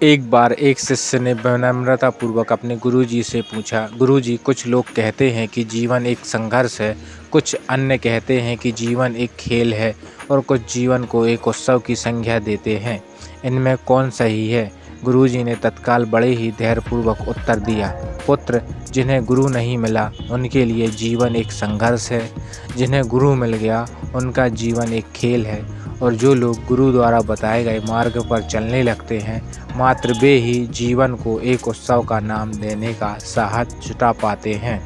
एक बार एक शिष्य ने विनम्रतापूर्वक अपने गुरुजी से पूछा, गुरुजी, कुछ लोग कहते हैं कि जीवन एक संघर्ष है, कुछ अन्य कहते हैं कि जीवन एक खेल है और कुछ जीवन को एक उत्सव की संज्ञा देते हैं। इनमें कौन सही है? गुरुजी ने तत्काल बड़े ही धैर्यपूर्वक उत्तर दिया, पुत्र, जिन्हें गुरु नहीं मिला उनके लिए जीवन एक संघर्ष है, जिन्हें गुरु मिल गया उनका जीवन एक खेल है, और जो लोग गुरु द्वारा बताए गए मार्ग पर चलने लगते हैं, मात्र वे ही जीवन को एक उत्सव का नाम देने का साहस जुटा पाते हैं।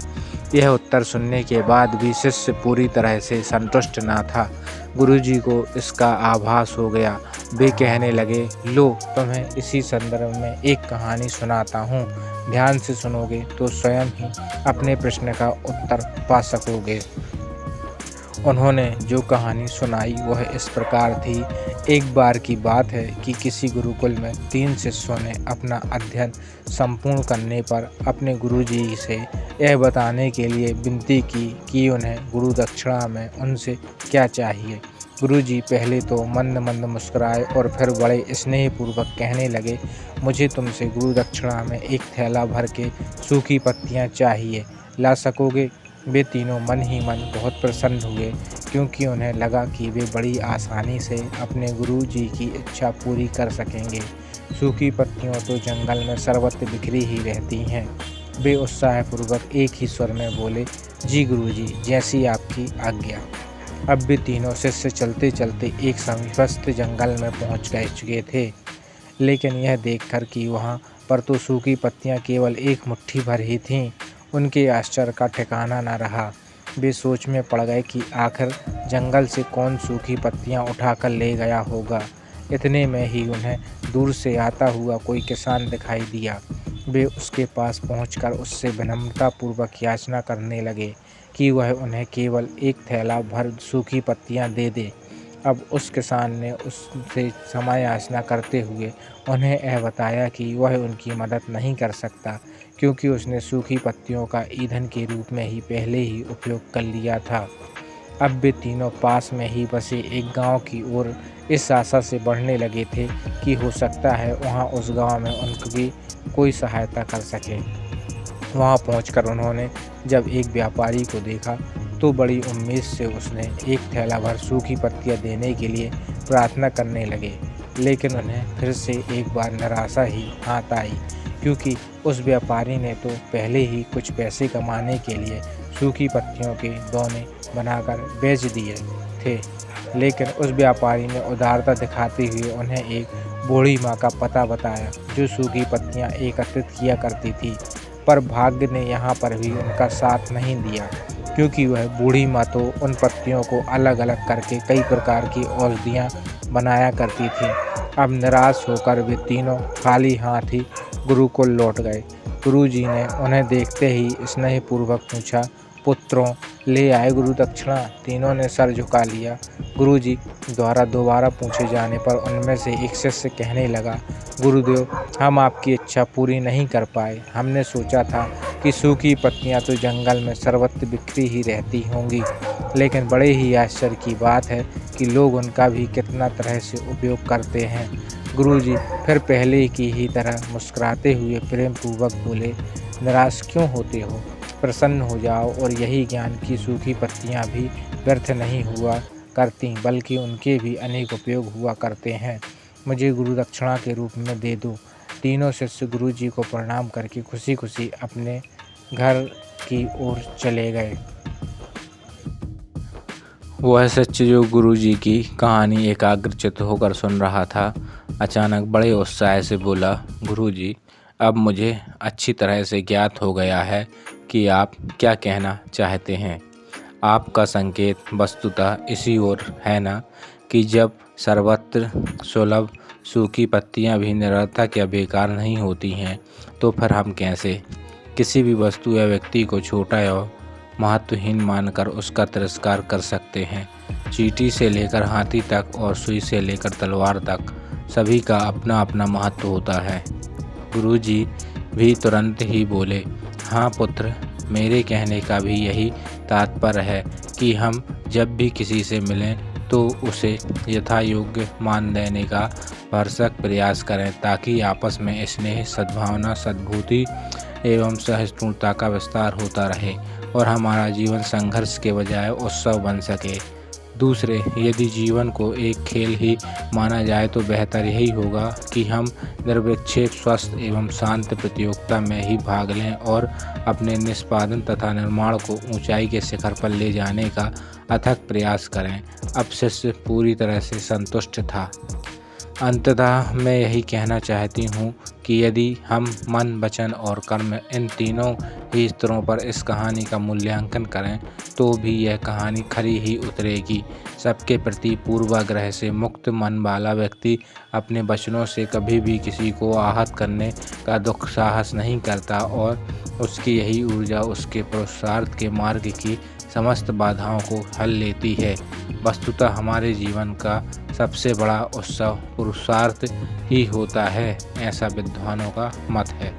यह उत्तर सुनने के बाद भी शिष्य पूरी तरह से संतुष्ट न था। गुरुजी को इसका आभास हो गया। वे कहने लगे, लो, तुम्हें इसी संदर्भ में एक कहानी सुनाता हूँ। ध्यान से सुनोगे तो स्वयं ही अपने प्रश्न का उत्तर पा सकोगे। उन्होंने जो कहानी सुनाई वह इस प्रकार थी। एक बार की बात है कि किसी गुरुकुल में 3 शिष्यों ने अपना अध्ययन संपूर्ण करने पर अपने गुरुजी से यह बताने के लिए विनती की कि उन्हें गुरु दक्षिणा में उनसे क्या चाहिए। गुरुजी पहले तो मंद मंद मुस्कुराए और फिर बड़े स्नेहपूर्वक कहने लगे, मुझे तुमसे गुरु दक्षिणा में एक थैला भर के सूखी पत्तियाँ चाहिए, ला सकोगे? वे तीनों मन ही मन बहुत प्रसन्न हुए, क्योंकि उन्हें लगा कि वे बड़ी आसानी से अपने गुरुजी की इच्छा पूरी कर सकेंगे। सूखी पत्तियों तो जंगल में सर्वत्र बिखरी ही रहती हैं। वे उत्साहपूर्वक एक ही स्वर में बोले, जी गुरुजी, जैसी आपकी आज्ञा। अब वे तीनों शिष्य चलते चलते एक समीपस्थ जंगल में पहुंच गए चुके थे, लेकिन यह देखकर कि वहां पर तो सूखी पत्तियां केवल एक मुट्ठी भर ही थीं, उनके आश्चर्य का ठिकाना न रहा। वे सोच में पड़ गए कि आखिर जंगल से कौन सूखी पत्तियां उठाकर ले गया होगा। इतने में ही उन्हें दूर से आता हुआ कोई किसान दिखाई दिया। वे उसके पास पहुंचकर उससे विनम्रतापूर्वक याचना करने लगे कि वह उन्हें केवल एक थैला भर सूखी पत्तियां दे दे। अब उस किसान ने उससे क्षमा याचना करते हुए उन्हें यह बताया कि वह उनकी मदद नहीं कर सकता, क्योंकि उसने सूखी पत्तियों का ईंधन के रूप में ही पहले ही उपयोग कर लिया था। अब वे तीनों पास में ही बसे एक गांव की ओर इस आशा से बढ़ने लगे थे कि हो सकता है वहां उस गांव में उनकी कोई सहायता कर सके। वहां पहुंचकर उन्होंने जब एक व्यापारी को देखा तो बड़ी उम्मीद से उसने एक थैला भर सूखी पत्तियां देने के लिए प्रार्थना करने लगे, लेकिन उन्हें फिर से एक बार निराशा ही हाथ आई, क्योंकि उस व्यापारी ने तो पहले ही कुछ पैसे कमाने के लिए सूखी पत्तियों के दोने बनाकर बेच दिए थे। लेकिन उस व्यापारी ने उदारता दिखाते हुए उन्हें एक बूढ़ी माँ का पता बताया जो सूखी पत्तियां एकत्रित किया करती थी, पर भाग्य ने यहाँ पर भी उनका साथ नहीं दिया, क्योंकि वह बूढ़ी माँ तो उन पत्तियों को अलग अलग करके कई प्रकार की औषधियाँ बनाया करती थी। अब निराश होकर वे तीनों खाली हाथ ही गुरुकुल लौट गए। गुरुजी ने उन्हें देखते ही स्नेहपूर्वक पूछा, पुत्रों, ले आए गुरु दक्षिणा? तीनों ने सर झुका लिया। गुरुजी द्वारा दोबारा पूछे जाने पर उनमें से एक शिष्य कहने लगा, गुरुदेव, हम आपकी इच्छा पूरी नहीं कर पाए। हमने सोचा था कि सूखी पत्तियां तो जंगल में सर्वत्र बिखरी ही रहती होंगी, लेकिन बड़े ही आश्चर्य की बात है कि लोग उनका भी कितना तरह से उपयोग करते हैं। गुरुजी फिर पहले की ही तरह मुस्कुराते हुए प्रेम पूर्वक बोले, निराश क्यों होते हो? प्रसन्न हो जाओ, और यही ज्ञान की सूखी पत्तियां भी व्यर्थ नहीं हुआ करती, बल्कि उनके भी अनेक उपयोग हुआ करते हैं। मुझे गुरु दक्षिणा के रूप में दे दो। तीनों शिष्य गुरुजी को प्रणाम करके खुशी खुशी अपने घर की ओर चले गए। वह शिष्य जो गुरुजी की कहानी एकाग्रचित्त होकर सुन रहा था, अचानक बड़े उत्साह से बोला, गुरुजी, अब मुझे अच्छी तरह से ज्ञात हो गया है कि आप क्या कहना चाहते हैं। आपका संकेत वस्तुतः इसी ओर है ना, कि जब सर्वत्र सुलभ सूखी पत्तियां भी निरर्थक या बेकार नहीं होती हैं, तो फिर हम कैसे किसी भी वस्तु या व्यक्ति को छोटा या महत्वहीन मानकर उसका तिरस्कार कर सकते हैं। चींटी से लेकर हाथी तक और सुई से लेकर तलवार तक सभी का अपना अपना महत्व होता है। गुरुजी भी तुरंत ही बोले, हाँ पुत्र, मेरे कहने का भी यही तात्पर्य है कि हम जब भी किसी से मिलें तो उसे यथा योग्य मान देने का भरसक प्रयास करें ताकि आपस में स्नेह, सद्भावना, सद्भावना एवं सहिष्णुता का विस्तार होता रहे और हमारा जीवन संघर्ष के बजाय उत्सव बन सके। दूसरे, यदि जीवन को एक खेल ही माना जाए तो बेहतर यही होगा कि हम निर्विक्षेप, स्वस्थ एवं शांत प्रतियोगिता में ही भाग लें और अपने निष्पादन तथा निर्माण को ऊंचाई के शिखर पर ले जाने का अथक प्रयास करें। अब शिष्य पूरी तरह से संतुष्ट था। अंततः मैं यही कहना चाहती हूँ कि यदि हम मन, वचन और कर्म इन तीनों ही स्तरों पर इस कहानी का मूल्यांकन करें तो भी यह कहानी खरी ही उतरेगी। सबके प्रति पूर्वाग्रह से मुक्त मन वाला व्यक्ति अपने वचनों से कभी भी किसी को आहत करने का दुस्साहस नहीं करता और उसकी यही ऊर्जा उसके पुरुषार्थ के मार्ग की समस्त बाधाओं को हल लेती है। वस्तुतः हमारे जीवन का सबसे बड़ा उत्सव पुरुषार्थ ही होता है, ऐसा विद्वानों का मत है।